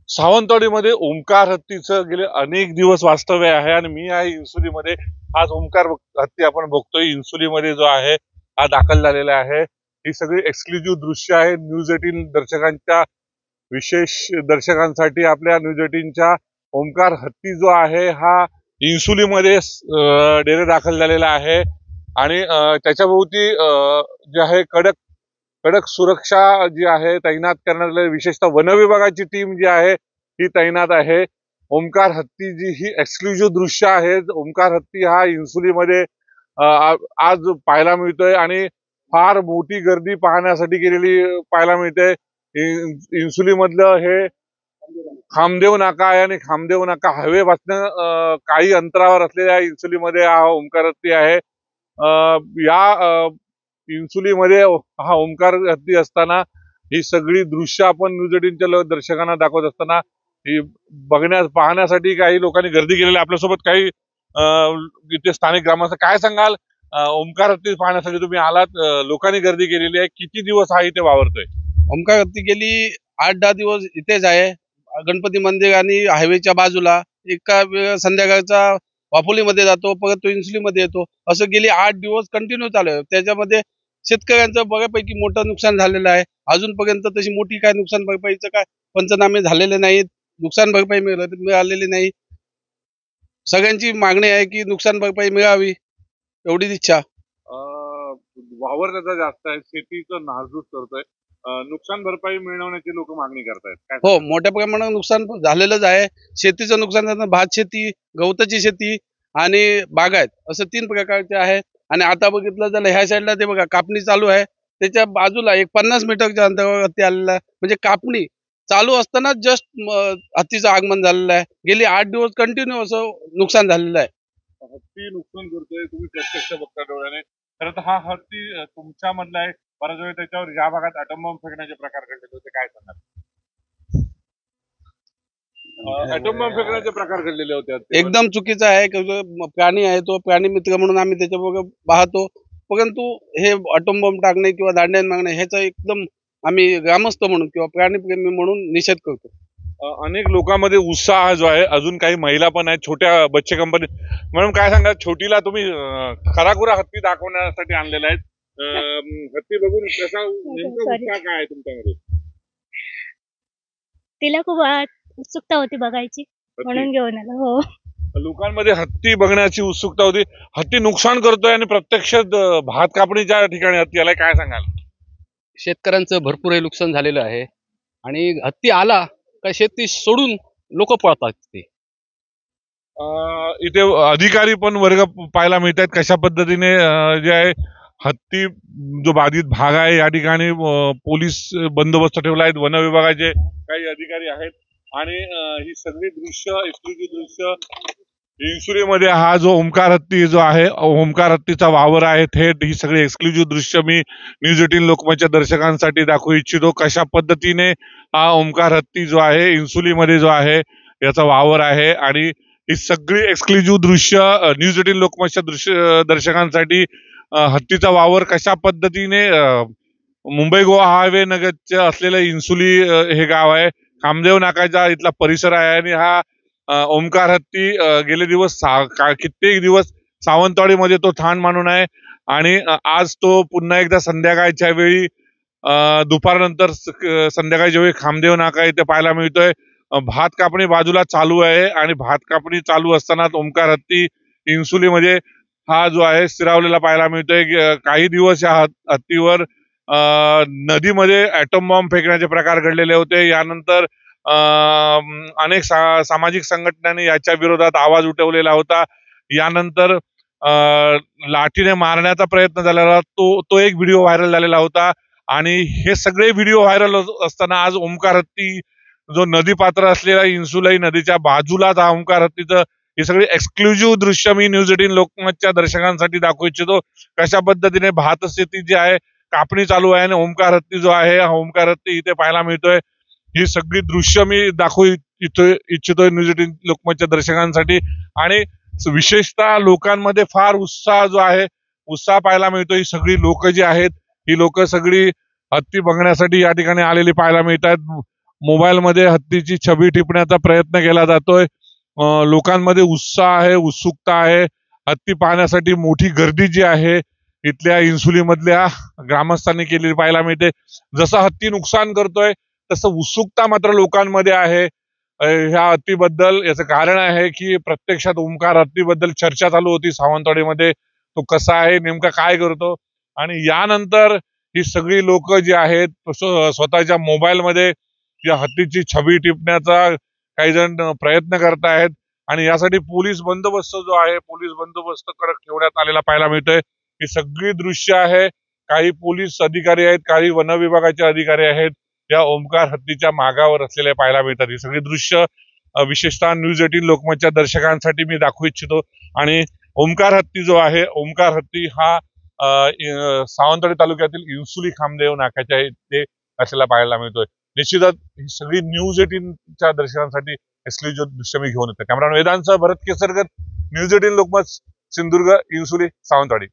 सावंतवाडीमध्ये ओंकार हत्तीचं गेले अनेक दिवस वास्तव्य आहे आणि मी आहे इन्सुलीमध्ये। आज ओंकार हत्ती आपण बघतोय इन्सुलीमध्ये जो आहे हा दाखल झालेला आहे। ही सगळी एक्सक्लुझिव्ह दृश्य आहे न्यूज 18 दर्शकांच्या, विशेष दर्शकांसाठी आपल्या न्यूज 18च्या। ओंकार हत्ती जो आहे हा इन्सुलीमध्ये डेरे दाखल झालेला आहे आणि त्याच्या भोवती जे आहे कडक सुरक्षा जी आहे तैनात करण्यात आली। विशेषतः वन विभागाची टीम जी आहे ही तैनात आहे। ओंकार हत्ती जी ही एक्सक्लुझिव्ह दृश्य आहे। ओंकार हत्ती हा इन्सुलीमध्ये आज पाहायला मिळतोय आणि फार मोठी गर्दी पाहण्यासाठी गेलेली पाहायला मिळते। इन्सुलीमधलं हे खामदेव नाका आहे आणि खामदेव नाका हायवेपासून काही अंतरावर असलेल्या इन्सुलीमध्ये हा ओंकार हत्ती आहे। या इन्सुलीमध्ये हा ओंकार हत्ती असताना ही सगळी दृश्य आपण न्यूज 18च्या दर्शकांना दाखवत असताना ही पाहण्यासाठी काही लोकांनी गर्दी केलेली। आपल्यासोबत काही इथे स्थानिक ग्रामस्थ, काय सांगाल? ओंकार हत्ती पाहण्यासाठी तुम्ही आलात, लोकांनी गर्दी केलेली आहे, किती दिवस हा इथे वावरतोय? ओंकार हत्ती गेली 8-10 दिवस इथेच आहे, गणपती मंदिर आणि हायवेच्या बाजूला। एका संध्याकाळचा वाफोलीमध्ये जातो, परत तो इन्सुलीमध्ये येतो, असं गेली 8 दिवस कंटिन्यू चालू आहे। त्याच्यामध्ये शेतकऱ्यांचं बऱ्यापैकी मोठं नुकसान झालेलं आहे। अजूनपर्यंत तशी मोठी काय नुकसान भरपाईचं काय पंचनामे झालेले नाहीत, नुकसान भरपाई मिळालेली नाही। सगळ्यांची मागणी आहे की नुकसान भरपाई मिळावी, एवढीच इच्छा। वावर त्याचा जास्त आहे, शेतीचं नासधूस करतोय, नुकसान भरपाई मिळवण्याची लोक मागणी करतायत। हो, मोठ्या प्रमाणात नुकसान झालेलंच आहे। शेतीचं नुकसान झालं, भात शेती, गवताची शेती आणि बागायत असं 3 प्रकारचे आहेत। आणि आता बघितलं तर ह्या साईडला ते बघा कापणी चालू आहे, त्याच्या बाजूला एक 50 मीटरच्या अंतरावर हत्ती आलेला आहे। म्हणजे कापणी चालू असताना जस्ट हत्तीचं आगमन झालेलं आहे। गेली 8 दिवस कंटिन्यू असं नुकसान झालेलं आहे। हत्ती नुकसान करतोय, तुम्ही प्रत्यक्ष बघता डोळ्याने। खरं तर हा हत्ती तुमच्या मधला आहे, बऱ्याच वेळ त्याच्यावर या भागात अॅटम बॉम्ब फेकण्याचे प्रकार घडले होते, काय सांगाल? अॅटम बॉम्ब फेकण्याचे प्रकार घडलेले होते, एकदम चुकीचं आहे। प्राणी आहे, तो प्राणी मित्र म्हणून आम्ही त्याच्याबरोबर पाहतो, परंतु हे अॅटम बॉम्ब टाकणे किंवा दांड्यान मागणे ह्याचा एकदम आम्ही ग्रामस्थ म्हणून किंवा प्राणीप्रेमी म्हणून निषेध करतो। अनेक लोकांमध्ये उत्साह जो आहे, अजून काही महिला पण आहेत, छोट्या बच्चे कंपनी म्हणून काय सांगा, छोटीला तुम्ही खराखुरा हत्ती दाखवण्यासाठी आणलेला आहे। हत्ती बघून कसा नेमका उत्साह काय आहे तुमच्यामध्ये? तिला खूप उत्सुकता होती बघायची, म्हणून घेऊन आलो। हो, लोकांमध्ये हत्ती बघण्याची उत्सुकता होती। हत्ती नुकसान करतोय आणि प्रत्यक्ष भात कापणीच्या ठिकाणी हत्ती आलाय, काय सांगाल? शेतकऱ्यांचं भरपूर नुकसान झालेलं आहे आणि हत्ती आला का शेती सोडून लोक पळतात। ते इथे अधिकारी पण वर्ग पाहायला मिळतात, कशा पद्धतीने जे आहे हत्ती जो बाधित भाग आहे या ठिकाणी पोलीस बंदोबस्त ठेवला आहे, वन विभागाचे काही अधिकारी आहेत आणि ही सगळी दृश्य एक्सक्लुझिव्ह दृश्य इन्सुलीमध्ये हा जो ओंकार हत्ती जो आहे, ओंकार हत्तीचा वावर आहे थेट, ही सगळी एक्सक्लुझिव्ह दृश्य मी न्यूज 18 लोकमतच्या दर्शकांसाठी दाखवू इच्छितो। कशा पद्धतीने हा ओंकार हत्ती जो आहे इन्सुलीमध्ये जो आहे याचा वावर आहे आणि ही सगळी एक्सक्लुझिव्ह दृश्य न्यूज 18 लोकमतच्या दर्शकांसाठी। हत्तीचा वावर कशा पद्धतीने मुंबई गोवा हायवे नगरचे असलेलं इन्सुली हे गाव आहे, खामदेव नाकाचा इथला परिसर आहे आणि हा ओंकार हत्ती गेले दिवस कित्येक दिवस सावंतवाडीमध्ये तो ठाण मानून आहे आणि आज तो पुन्हा एकदा संध्याकाळच्या वेळी दुपारनंतर संध्याकाळच्या वेळी खामदेव नाका इथे पाहायला मिळतोय। भात कापणी बाजूला चालू आहे आणि भात कापणी चालू असताना ओंकार हत्ती इन्सुलीमध्ये हा जो आहे स्थिरावलेला पाहायला मिळतोय। काही दिवस या हत्तीवर नदीमध्ये अॅटम बॉम्ब फेकण्याचे प्रकार घडलेले होते। यानंतर अनेक सामाजिक संघटनांनी याच्या विरोधात आवाज उठवलेला होता। यानंतर लाठीने मारण्याचा प्रयत्न झालेला, तो एक व्हिडिओ व्हायरल झालेला होता आणि हे सगळे व्हिडिओ व्हायरल असताना आज ओंकार हत्ती जो नदी पात्र असलेला इन्सुलाई नदीच्या बाजूलाच हा ओंकार हत्तीचं ही सगळी एक्सक्लुझिव्ह दृश्य मी न्यूज 18 लोकमतच्या दर्शकांसाठी दाखवू इच्छितो। कशा पद्धतीने भात शेती जी आहे कापणी चालू आहे आणि ओंकार हत्ती जो आहे हा ओंकार हत्ती इथे पाहायला मिळतोय। ही सगळी दृश्य मी दाखवू इच्छितोय न्यूज 18 लोकमतच्या दर्शकांसाठी आणि विशेषतः लोकांमध्ये फार उत्साह जो आहे उत्साह पाहायला मिळतो। ही सगळी लोक जी आहेत ही लोक सगळी हत्ती बघण्यासाठी या ठिकाणी आलेली पाहायला मिळतात। मोबाईलमध्ये हत्तीची छबी टिपण्याचा प्रयत्न केला जातोय. लोकांमध्ये उत्साह आहे, उत्सुकता आहे. हत्ती पाहण्यासाठी मोठी गर्दी जी आहे इथल्या इन्सुली मधल्या ग्रामस्थांनी केलेली पाहायला मिळते. जसं हत्ती नुकसान करतोय तसं उत्सुकता मात्र लोकांमध्ये आहे ह्या हत्तीबद्दल. याचं कारण आहे की प्रत्यक्षात ओमकार हत्तीबद्दल चर्चा चालू होती सावंतवाडीमध्ये. तो कसा आहे, नेमका काय करतो, आणि यानंतर ही सगळी लोक जी आहेत स्वतःच्या मोबाईलमध्ये या हत्तीची छबी टिपण्याचा काही जण प्रयत्न करत आहेत. आणि यासाठी पोलीस बंदोबस्त जो आहे, पोलीस बंदोबस्त कडक ठेवण्यात आलेला पाहायला मिळतोय. ही सगळी दृश्य आहे. काही पोलीस अधिकारी आहेत, काही वन विभागाचे अधिकारी आहेत, या ओमकार हत्तीच्या मागावर असलेले पाहायला मिळतात. ही सगळी दृश्य विशेषतः न्यूज 18 लोकमतच्या दर्शकांसाठी मी दाखवू इच्छितो. आणि ओमकार हत्ती जो आहे, ओमकार हत्ती हा सावंतवाडी तालुक्यातील इन्सुली खामदेव नाक्याच्या इथे असलेला पाहायला मिळतोय. निश्चितच ही सगळी न्यूज 18च्या दर्शकांसाठी एक्सक्लुझिव्ह दृश्य मी घेऊन येतो. कॅमेरामॅन वेदांसह भरत केसरकर, न्यूज 18 लोकमत, सिंधुदुर्ग, इन्सुली, सावंतवाडी.